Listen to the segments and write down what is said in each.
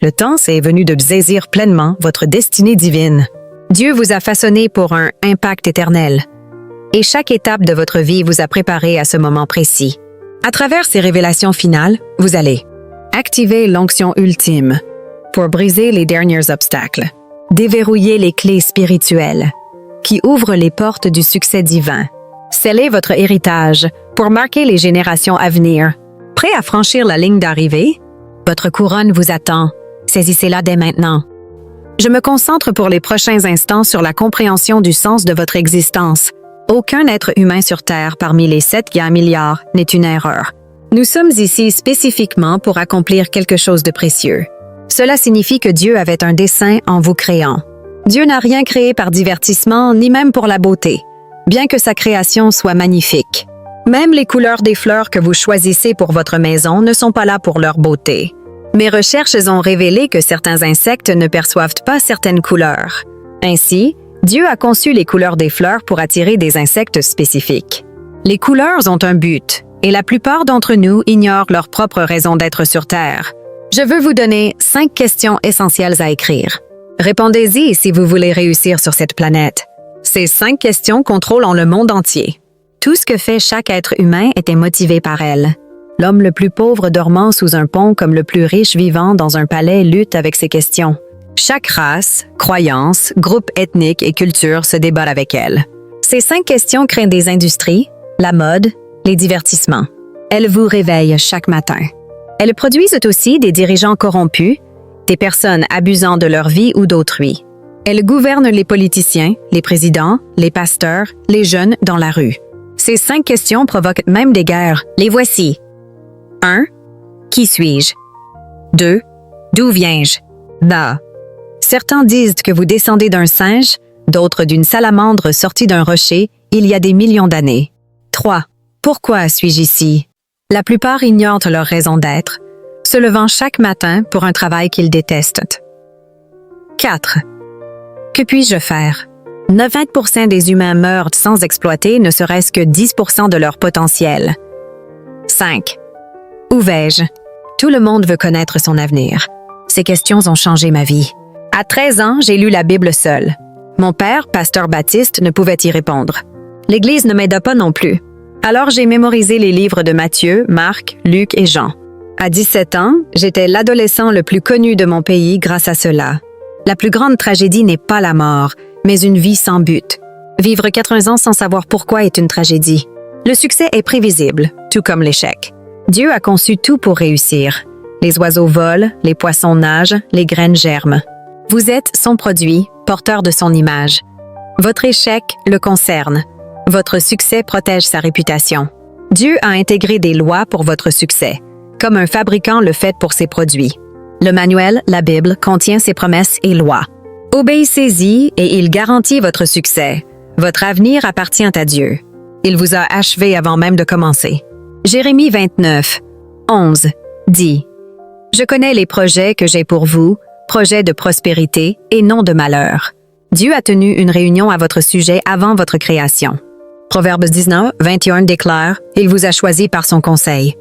Le temps c'est venu de saisir pleinement votre destinée divine. Dieu vous a façonné pour un impact éternel. Et chaque étape de votre vie vous a préparé à ce moment précis. À travers ces révélations finales, vous allez activer l'onction ultime pour briser les derniers obstacles, déverrouiller les clés spirituelles qui ouvrent les portes du succès divin, sceller votre héritage pour marquer les générations à venir. Prêt à franchir la ligne d'arrivée? Votre couronne vous attend. Saisissez-la dès maintenant. Je me concentre pour les prochains instants sur la compréhension du sens de votre existence. Aucun être humain sur Terre parmi les 7 milliards n'est une erreur. Nous sommes ici spécifiquement pour accomplir quelque chose de précieux. Cela signifie que Dieu avait un dessein en vous créant. Dieu n'a rien créé par divertissement, ni même pour la beauté, bien que sa création soit magnifique. Même les couleurs des fleurs que vous choisissez pour votre maison ne sont pas là pour leur beauté. Mes recherches ont révélé que certains insectes ne perçoivent pas certaines couleurs. Ainsi, Dieu a conçu les couleurs des fleurs pour attirer des insectes spécifiques. Les couleurs ont un but, et la plupart d'entre nous ignorent leur propre raison d'être sur Terre. Je veux vous donner 5 questions essentielles à écrire. Répondez-y si vous voulez réussir sur cette planète. Ces 5 questions contrôlent le monde entier. Tout ce que fait chaque être humain était motivé par elles. L'homme le plus pauvre dormant sous un pont comme le plus riche vivant dans un palais lutte avec ces questions. Chaque race, croyance, groupe ethnique et culture se débattent avec elles. Ces 5 questions créent des industries, la mode, les divertissements. Elles vous réveillent chaque matin. Elles produisent aussi des dirigeants corrompus, des personnes abusant de leur vie ou d'autrui. Elles gouvernent les politiciens, les présidents, les pasteurs, les jeunes dans la rue. Ces 5 questions provoquent même des guerres. Les voici. 1. Qui suis-je? 2. D'où viens-je? Da. Certains disent que vous descendez d'un singe, d'autres d'une salamandre sortie d'un rocher il y a des millions d'années. 3. Pourquoi suis-je ici? La plupart ignorent leur raison d'être, se levant chaque matin pour un travail qu'ils détestent. 4. Que puis-je faire? 90% des humains meurent sans exploiter ne serait-ce que 10% de leur potentiel. 5. Où vais-je? Tout le monde veut connaître son avenir. Ces questions ont changé ma vie. À 13 ans, j'ai lu la Bible seule. Mon père, pasteur baptiste, ne pouvait y répondre. L'Église ne m'aida pas non plus. Alors j'ai mémorisé les livres de Matthieu, Marc, Luc et Jean. À 17 ans, j'étais l'adolescent le plus connu de mon pays grâce à cela. La plus grande tragédie n'est pas la mort, mais une vie sans but. Vivre 80 ans sans savoir pourquoi est une tragédie. Le succès est prévisible, tout comme l'échec. Dieu a conçu tout pour réussir. Les oiseaux volent, les poissons nagent, les graines germent. Vous êtes son produit, porteur de son image. Votre échec le concerne. Votre succès protège sa réputation. Dieu a intégré des lois pour votre succès, comme un fabricant le fait pour ses produits. Le manuel, la Bible, contient ses promesses et lois. Obéissez-y et il garantit votre succès. Votre avenir appartient à Dieu. Il vous a achevé avant même de commencer. Jérémie 29, 11 dit « Je connais les projets que j'ai pour vous, projets de prospérité et non de malheur. » Dieu a tenu une réunion à votre sujet avant votre création. Proverbes 19, 21 déclare « Il vous a choisi par son conseil. »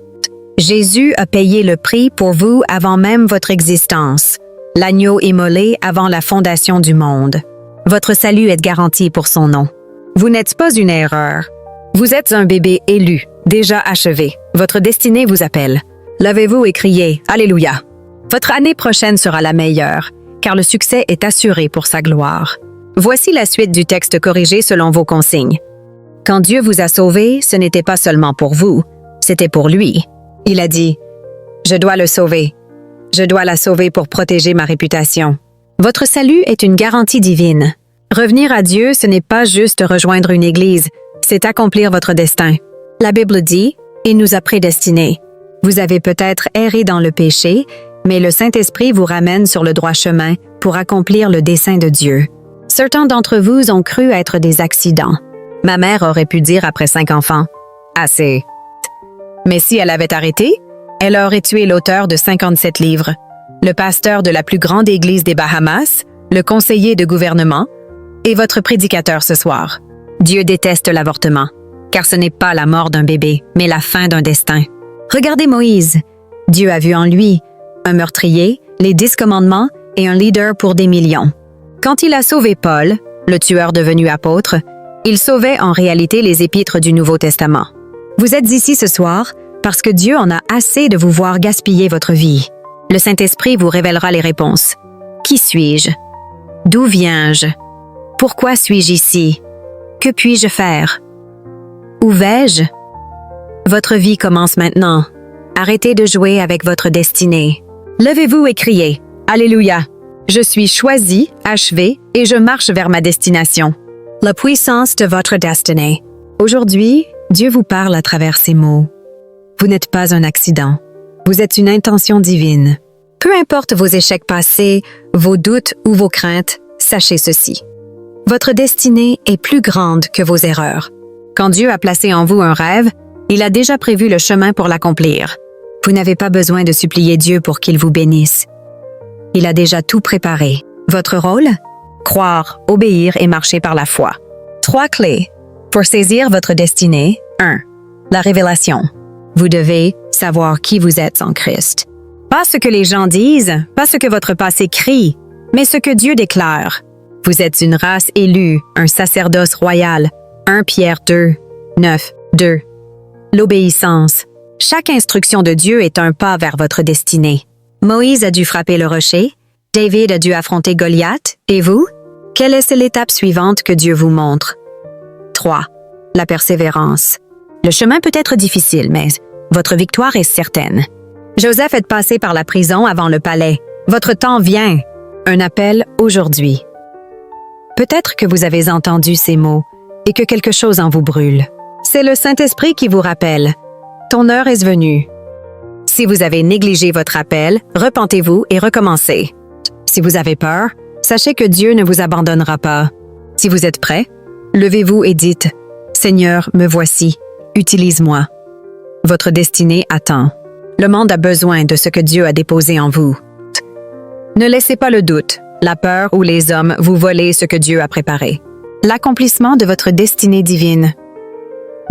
Jésus a payé le prix pour vous avant même votre existence. L'agneau immolé avant la fondation du monde. Votre salut est garanti pour son nom. Vous n'êtes pas une erreur. Vous êtes un bébé élu, déjà achevé. Votre destinée vous appelle. Levez-vous et criez « Alléluia ». Votre année prochaine sera la meilleure, car le succès est assuré pour sa gloire. Voici la suite du texte corrigé selon vos consignes. Quand Dieu vous a sauvé, ce n'était pas seulement pour vous, c'était pour lui. Il a dit « Je dois le sauver. Je dois la sauver pour protéger ma réputation. » Votre salut est une garantie divine. Revenir à Dieu, ce n'est pas juste rejoindre une église, c'est accomplir votre destin. La Bible dit « Il nous a prédestinés ». Vous avez peut-être erré dans le péché, mais le Saint-Esprit vous ramène sur le droit chemin pour accomplir le dessein de Dieu. Certains d'entre vous ont cru être des accidents. Ma mère aurait pu dire après 5 enfants « Assez ». Mais si elle avait arrêté, elle aurait tué l'auteur de 57 livres, le pasteur de la plus grande église des Bahamas, le conseiller de gouvernement et votre prédicateur ce soir. Dieu déteste l'avortement, car ce n'est pas la mort d'un bébé, mais la fin d'un destin. Regardez Moïse. Dieu a vu en lui un meurtrier, les 10 commandements et un leader pour des millions. Quand il a sauvé Paul, le tueur devenu apôtre, il sauvait en réalité les épîtres du Nouveau Testament. Vous êtes ici ce soir parce que Dieu en a assez de vous voir gaspiller votre vie. Le Saint-Esprit vous révélera les réponses. Qui suis-je? D'où viens-je? Pourquoi suis-je ici? Que puis-je faire? Où vais-je? Votre vie commence maintenant. Arrêtez de jouer avec votre destinée. Levez-vous et criez « Alléluia! Je suis choisi, achevé et je marche vers ma destination. » La puissance de votre destinée. Aujourd'hui, Dieu vous parle à travers ces mots. Vous n'êtes pas un accident. Vous êtes une intention divine. Peu importe vos échecs passés, vos doutes ou vos craintes, sachez ceci. Votre destinée est plus grande que vos erreurs. Quand Dieu a placé en vous un rêve, il a déjà prévu le chemin pour l'accomplir. Vous n'avez pas besoin de supplier Dieu pour qu'il vous bénisse. Il a déjà tout préparé. Votre rôle? Croire, obéir et marcher par la foi. 3 clés. Pour saisir votre destinée. 1. La révélation. Vous devez savoir qui vous êtes en Christ. Pas ce que les gens disent, pas ce que votre passé crie, mais ce que Dieu déclare. Vous êtes une race élue, un sacerdoce royal. 1 Pierre 2, 9, 2. L'obéissance. Chaque instruction de Dieu est un pas vers votre destinée. Moïse a dû frapper le rocher, David a dû affronter Goliath, et vous? Quelle est l'étape suivante que Dieu vous montre? 3. La persévérance. Le chemin peut être difficile, mais votre victoire est certaine. Joseph est passé par la prison avant le palais. Votre temps vient. Un appel aujourd'hui. Peut-être que vous avez entendu ces mots et que quelque chose en vous brûle. C'est le Saint-Esprit qui vous rappelle. Ton heure est venue. Si vous avez négligé votre appel, repentez-vous et recommencez. Si vous avez peur, sachez que Dieu ne vous abandonnera pas. Si vous êtes prêt, levez-vous et dites « Seigneur, me voici, utilise-moi ». Votre destinée attend. Le monde a besoin de ce que Dieu a déposé en vous. Ne laissez pas le doute, la peur ou les hommes vous voler ce que Dieu a préparé. L'accomplissement de votre destinée divine.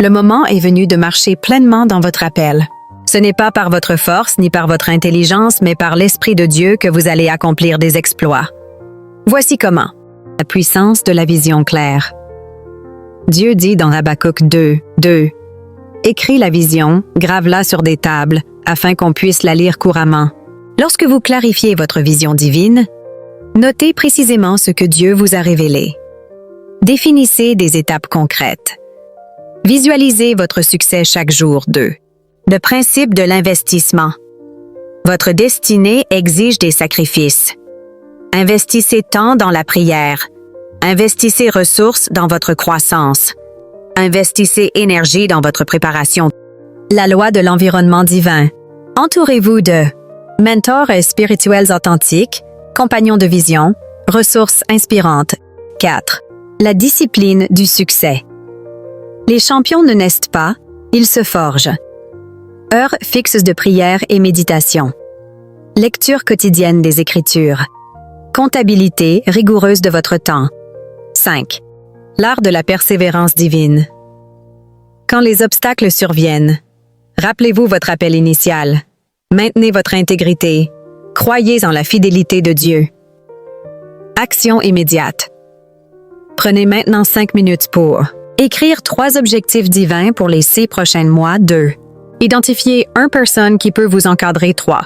Le moment est venu de marcher pleinement dans votre appel. Ce n'est pas par votre force ni par votre intelligence, mais par l'Esprit de Dieu que vous allez accomplir des exploits. Voici comment. La puissance de la vision claire. Dieu dit dans Habakkuk 2, 2, « Écris la vision, grave-la sur des tables, afin qu'on puisse la lire couramment. » Lorsque vous clarifiez votre vision divine, notez précisément ce que Dieu vous a révélé. Définissez des étapes concrètes. Visualisez votre succès chaque jour. 2. Le principe de l'investissement. Votre destinée exige des sacrifices. Investissez temps dans la prière. Investissez ressources dans votre croissance. Investissez énergie dans votre préparation. La loi de l'environnement divin. Entourez-vous de mentors spirituels authentiques, compagnons de vision, ressources inspirantes. 4. La discipline du succès. Les champions ne naissent pas, ils se forgent. Heures fixes de prière et méditation. Lecture quotidienne des Écritures. Comptabilité rigoureuse de votre temps. 5. L'art de la persévérance divine. Quand les obstacles surviennent, rappelez-vous votre appel initial. Maintenez votre intégrité. Croyez en la fidélité de Dieu. Action immédiate. Prenez maintenant 5 minutes pour écrire 3 objectifs divins pour les 6 prochains mois. 2. Identifiez une personne qui peut vous encadrer. 3.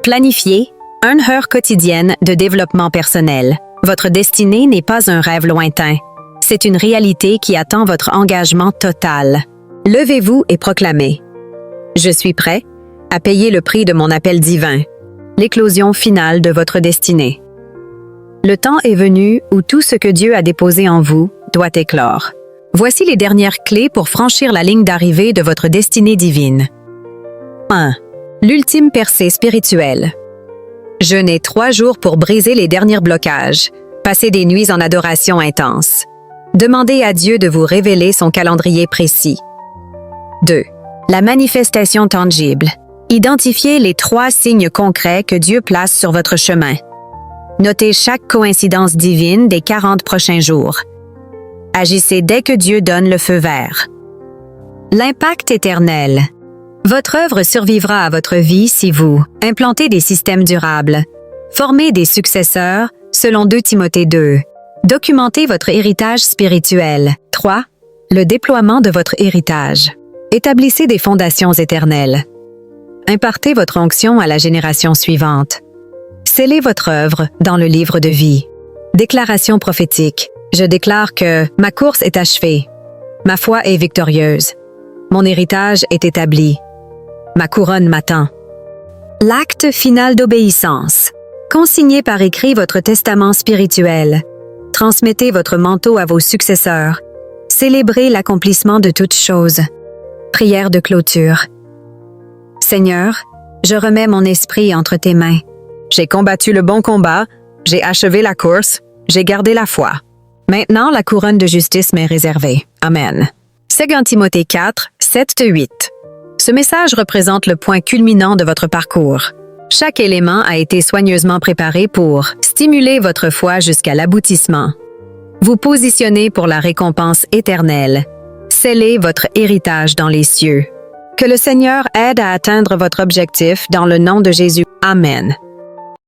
Planifiez 1 heure quotidienne de développement personnel. Votre destinée n'est pas un rêve lointain. C'est une réalité qui attend votre engagement total. Levez-vous et proclamez. Je suis prêt à payer le prix de mon appel divin. L'éclosion finale de votre destinée. Le temps est venu où tout ce que Dieu a déposé en vous doit éclore. Voici les dernières clés pour franchir la ligne d'arrivée de votre destinée divine. 1. L'ultime percée spirituelle. Jeûnez 3 jours pour briser les derniers blocages. Passez des nuits en adoration intense. Demandez à Dieu de vous révéler son calendrier précis. 2. La manifestation tangible. Identifiez les 3 signes concrets que Dieu place sur votre chemin. Notez chaque coïncidence divine des 40 prochains jours. Agissez dès que Dieu donne le feu vert. L'impact éternel. Votre œuvre survivra à votre vie si vous implantez des systèmes durables, Formez des successeurs, selon 2 Timothée 2. Documentez votre héritage spirituel. 3. Le déploiement de votre héritage. Établissez des fondations éternelles. Impartez votre onction à la génération suivante. Scellez votre œuvre dans le livre de vie. Déclaration prophétique. Je déclare que ma course est achevée. Ma foi est victorieuse. Mon héritage est établi. Ma couronne m'attend. L'acte final d'obéissance. Consignez par écrit votre testament spirituel. Transmettez votre manteau à vos successeurs. Célébrez l'accomplissement de toutes choses. Prière de clôture. Seigneur, je remets mon esprit entre tes mains. J'ai combattu le bon combat, j'ai achevé la course, j'ai gardé la foi. Maintenant, la couronne de justice m'est réservée. Amen. 2 Timothée 4, 7-8. Ce message représente le point culminant de votre parcours. Chaque élément a été soigneusement préparé pour stimuler votre foi jusqu'à l'aboutissement. Vous positionnez pour la récompense éternelle. Scellez votre héritage dans les cieux. Que le Seigneur aide à atteindre votre objectif dans le nom de Jésus. Amen.